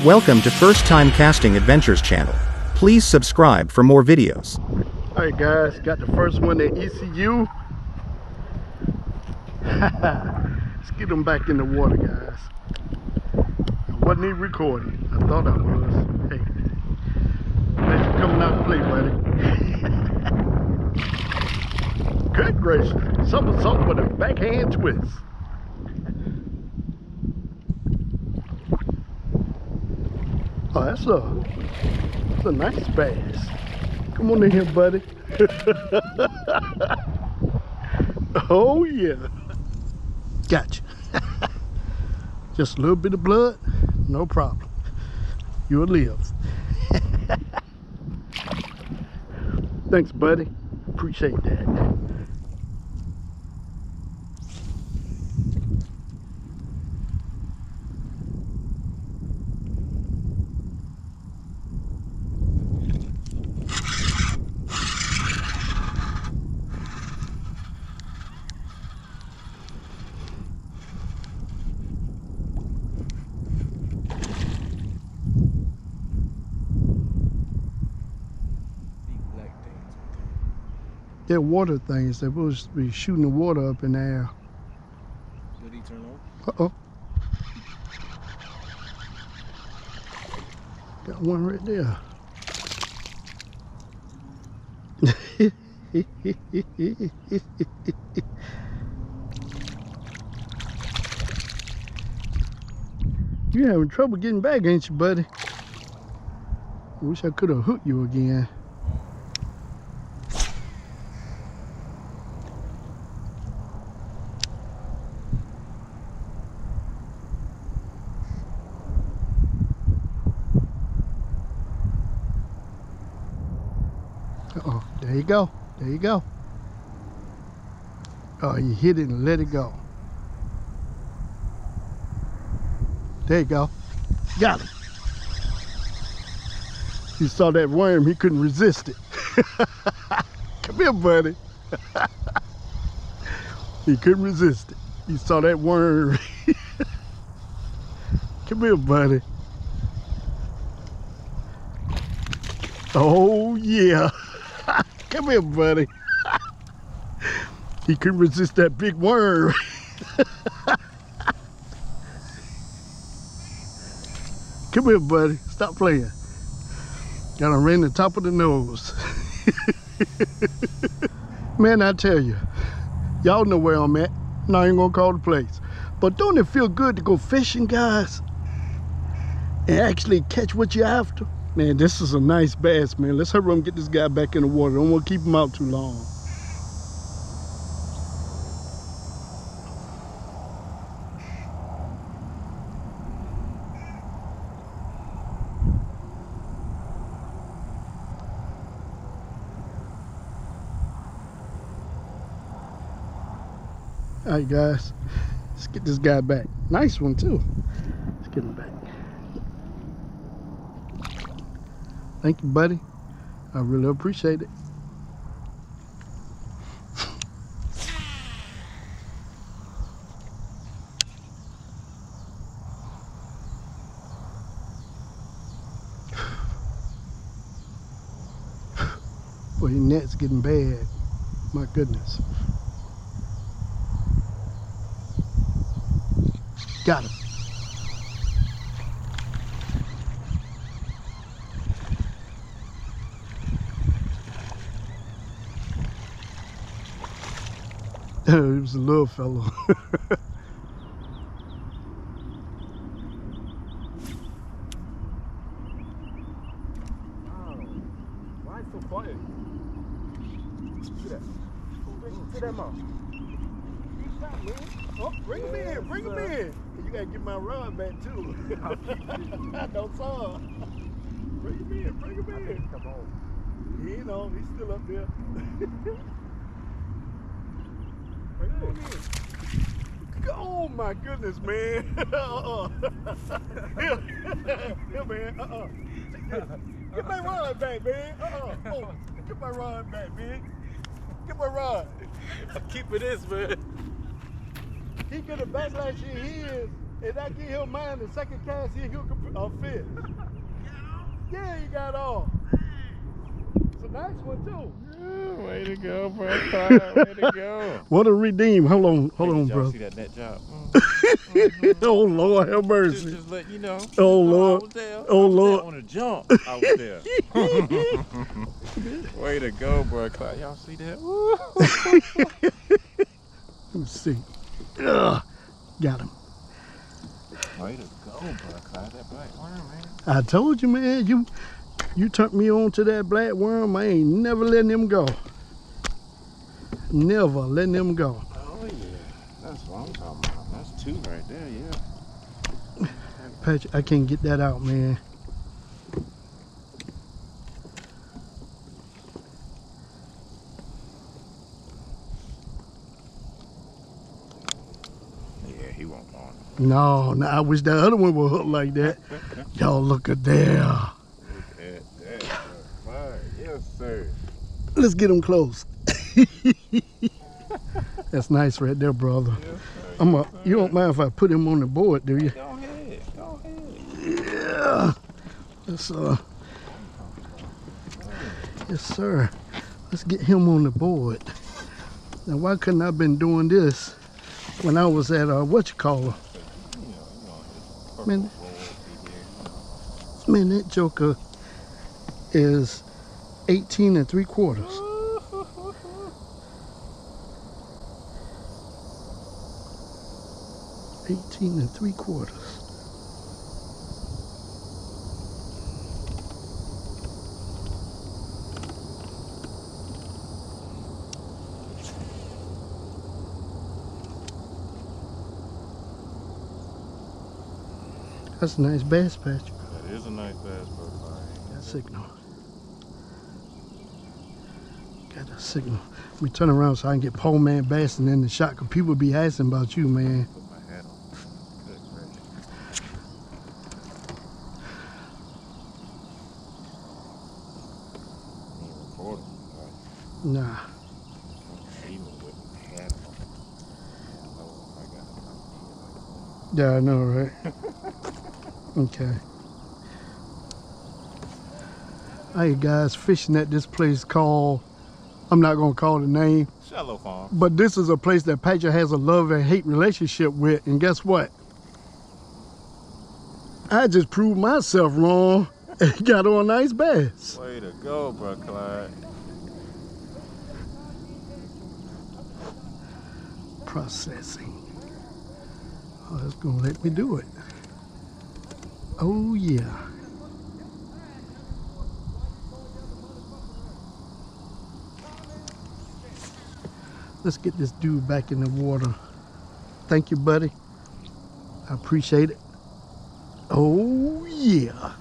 Welcome to First Time Casting Adventures channel. Please subscribe for more videos. Alright guys, got the first one at ECU. Let's get them back in the water, guys. I wasn't even recording. I thought I was. Hey, thanks for coming out to play, buddy. Good gracious. Something with a backhand twist. Oh, that's a nice bass. Come on in here, buddy. Oh yeah. Gotcha. Just a little bit of blood, no problem. You'll live. Thanks, buddy. Appreciate that. They're water things. They're supposed to be shooting the water up in the air. Did he turn on? Uh-oh. Got one right there. You're having trouble getting back, ain't you, buddy? I wish I could have hooked you again. Uh-oh, there you go. There you go. Oh, you hit it and let it go. There you go. Got it. You saw that worm, he couldn't resist it. Come here, buddy. He couldn't resist it. You saw that worm. Come here, buddy. Oh, yeah. Come here, buddy. He couldn't resist that big worm. Come here, buddy. Stop playing. Got him right in the top of the nose. Man, I tell you, y'all know where I'm at. Now I ain't gonna call the place. But don't it feel good to go fishing, guys? And actually catch what you're after? Man, this is a nice bass, man. Let's hurry up and get this guy back in the water. Don't want to keep him out too long. All right, guys. Let's get this guy back. Nice one, too. Let's get him back. Thank you, buddy. I really appreciate it. Boy, your net's getting bad. My goodness. Got him. It was a little fellow. Oh, why is it so quiet? See that? See that mouth? Keep that, man. Oh, bring him in, bring him in. You gotta get my rod back too. Don't saw. Bring him in, bring him in. Come on. He ain't on, he's still up there. Oh my goodness, man. Here, man. Get my rod back, man. Oh, get my rod back, man. Get my rod. I'm keeping this, man. He could have back last year. He is. And I give him mine the second cast, he'll hook a fish. Yeah, he got off. It's a nice one too. Yeah, way to go, bro. Clyde. Way to go. What a redeem. Hold on, Y'all bro. see that net job? Oh Lord, have mercy. Just let you know. Oh Lord. I was there. Oh I was Lord. there on a jump. I was there. Way to go, bro, Clyde. Y'all see that? Let me see. Ugh. Got him. Way to go, bro, Clyde. That black worm, man. I told you, man. You turned me on to that black worm. I ain't never letting him go. Never letting him go. Oh yeah, that's what I'm talking about. That's two right there, yeah. Patrick, I can't get that out, man. Yeah, he won't go on. No, I wish that other one would hook like that. Y'all look at there. Look at that, bro. Yes, sir. Let's get him close. That's nice right there, brother. Yes, sir. You don't mind if I put him on the board, do you? Go ahead. Go ahead. Yeah. Let's yes, sir. Let's get him on the board. Now, why couldn't I have been doing this when I was at Man, that joker is 18 3/4. 18 3/4. That's a nice bass patch. That is a nice bass, bro. Got a signal. Got a signal. Let me turn around so I can get pole man bassing in the shot, because people be asking about you, man. Put my hat on. Good gracious. You ain't recording, right? Nah. Even with my hat on. Oh, I got it. Yeah, I know, right? Okay. Hey guys, fishing at this place called, I'm not gonna call the name, Shallow Farm. but this is a place that Patrick has a love and hate relationship with, and guess what? I just proved myself wrong and got on a nice bass. Way to go, bro, Clyde. Processing. Oh, that's gonna let me do it. Oh yeah. Let's get this dude back in the water. Thank you, buddy. I appreciate it. Oh yeah.